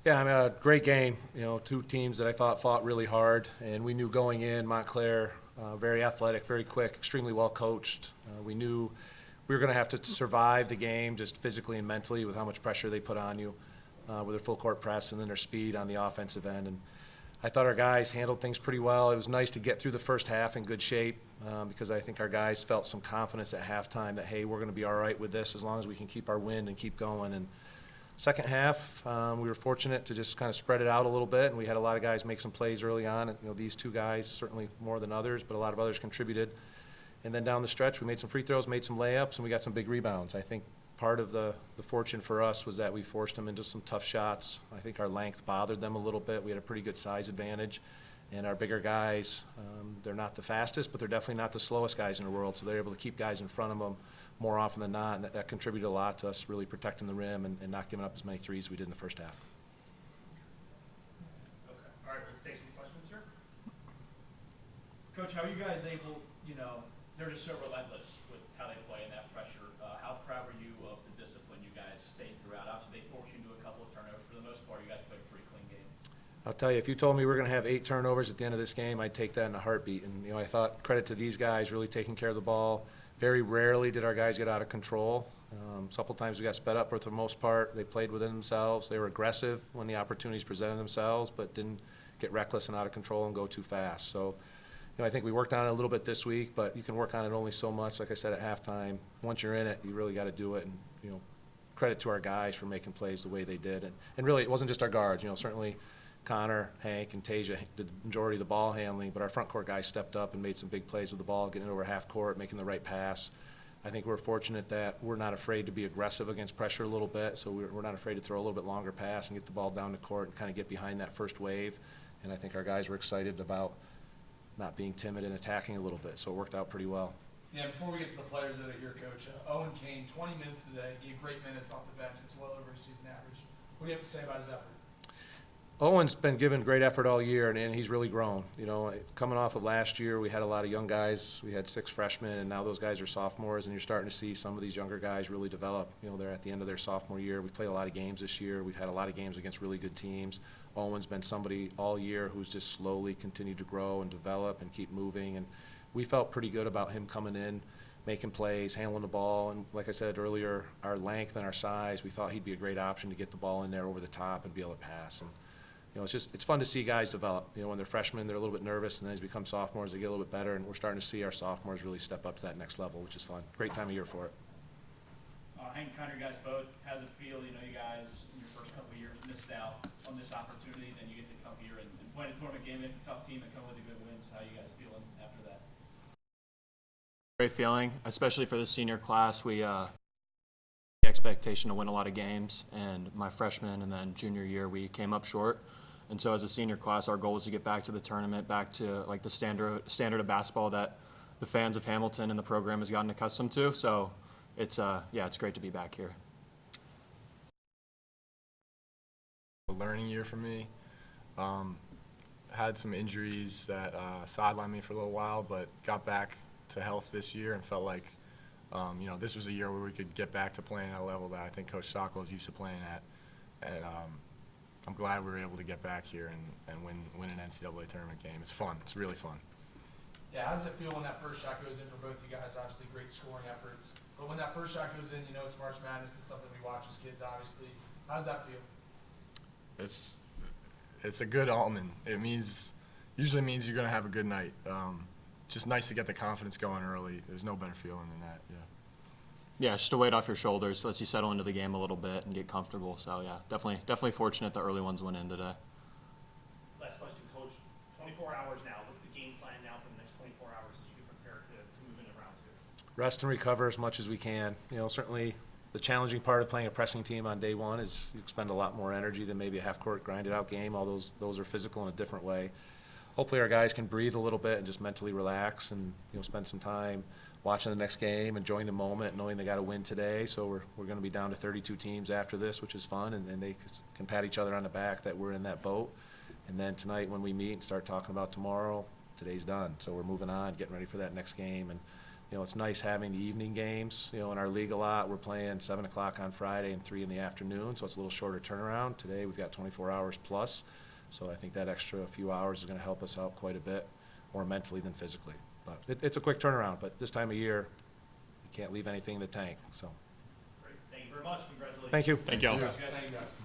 Yeah, I mean, a great game. You know, two teams that I thought fought really hard, and we knew going in, Montclair, very athletic, very quick, extremely well coached. We knew we were going to have to survive the game just physically and mentally with how much pressure they put on you with their full court press and then their speed on the offensive end. And I thought our guys handled things pretty well. It was nice to get through the first half in good shape because I think our guys felt some confidence at halftime that, hey, we're going to be all right with this as long as we can keep our wind and keep going. And second half, we were fortunate to just kind of spread it out a little bit, and we had a lot of guys make some plays early on. And, you know, these two guys certainly more than others, but a lot of others contributed. And then down the stretch, we made some free throws, made some layups, and we got some big rebounds. I think part of the fortune for us was that we forced them into some tough shots. I think our length bothered them a little bit. We had a pretty good size advantage. And our bigger guys, they're not the fastest, but they're definitely not the slowest guys in the world, so they're able to keep guys in front of them more often than not, and that contributed a lot to us really protecting the rim and not giving up as many threes as we did in the first half. Okay. All right, let's take some questions here. Coach, how are you guys able, they're just so relentless with how they play and that pressure. How proud were you of the discipline you guys stayed throughout? Obviously, they forced you into a couple of turnovers. For the most part, you guys played a pretty clean game. I'll tell you, if you told me we were going to have 8 turnovers at the end of this game, I'd take that in a heartbeat. And, I thought credit to these guys really taking care of the ball. Very rarely did our guys get out of control. A couple times we got sped up, but for the most part, they played within themselves. They were aggressive when the opportunities presented themselves, but didn't get reckless and out of control and go too fast. So, I think we worked on it a little bit this week, but you can work on it only so much. Like I said at halftime, once you're in it, you really got to do it. And, credit to our guys for making plays the way they did. And really, it wasn't just our guards. Certainly Connor, Hank, and Tasia did the majority of the ball handling, but our front court guys stepped up and made some big plays with the ball, getting it over half court, making the right pass. I think we're fortunate that we're not afraid to be aggressive against pressure a little bit, so we're not afraid to throw a little bit longer pass and get the ball down the court and kind of get behind that first wave. And I think our guys were excited about not being timid and attacking a little bit, so it worked out pretty well. Yeah, before we get to the players that are here, Coach, Owen Kane, 20 minutes today, gave great minutes off the bench. That's well over his season average. What do you have to say about his effort? Owen's been given great effort all year, and he's really grown. Coming off of last year, we had a lot of young guys. We had 6 freshmen, and now those guys are sophomores, and you're starting to see some of these younger guys really develop. They're at the end of their sophomore year. We played a lot of games this year. We've had a lot of games against really good teams. Owen's been somebody all year who's just slowly continued to grow and develop and keep moving, and we felt pretty good about him coming in, making plays, handling the ball, and like I said earlier, our length and our size, we thought he'd be a great option to get the ball in there over the top and be able to pass. And it's fun to see guys develop. When they're freshmen, they're a little bit nervous, and then as they become sophomores, they get a little bit better, and we're starting to see our sophomores really step up to that next level, which is fun. Great time of year for it. Hank and Connor, you guys both, how's it feel? You guys in your first couple of years missed out on this opportunity, then you get to come here and play a tournament game against a tough team and come with a good win. So how you guys feeling after that? Great feeling, especially for the senior class. We the expectation to win a lot of games, and my freshman and then junior year we came up short. And so as a senior class, our goal was to get back to the tournament, back to like the standard of basketball that the fans of Hamilton and the program has gotten accustomed to. So it's great to be back here. A learning year for me. Had some injuries that sidelined me for a little while, but got back to health this year and felt like this was a year where we could get back to playing at a level that I think Coach Stockwell is used to playing at. And I'm glad we were able to get back here and win an NCAA tournament game. It's fun. It's really fun. Yeah, how does it feel when that first shot goes in for both you guys? Obviously, great scoring efforts. But when that first shot goes in, it's March Madness. It's something we watch as kids, obviously. How does that feel? It's a good omen. It usually means you're going to have a good night. Just nice to get the confidence going early. There's no better feeling than that. Yeah, just a weight off your shoulders, lets you settle into the game a little bit and get comfortable. So yeah, definitely fortunate the early ones went in today. Last question, Coach. 24 hours now. What's the game plan now for the next 24 hours as you get prepared to move into round 2? Rest and recover as much as we can. Certainly the challenging part of playing a pressing team on day one is you expend a lot more energy than maybe a half-court grinded-out game. All those are physical in a different way. Hopefully our guys can breathe a little bit and just mentally relax and spend some time watching the next game, enjoying the moment, knowing they got to win today. So we're going to be down to 32 teams after this, which is fun, and they can pat each other on the back that we're in that boat. And then tonight when we meet and start talking about tomorrow, today's done. So we're moving on, getting ready for that next game. And You know, it's nice having the evening games. You know, in our league a lot, we're playing 7 o'clock on Friday and 3 in the afternoon, so it's a little shorter turnaround. Today, we've got 24 hours plus, so I think that extra few hours is going to help us out quite a bit, more mentally than physically. But it's a quick turnaround, but this time of year, you can't leave anything in the tank, so. Great. Thank you very much. Congratulations. Thank you. Thank you. Congrats, guys. Thank you guys.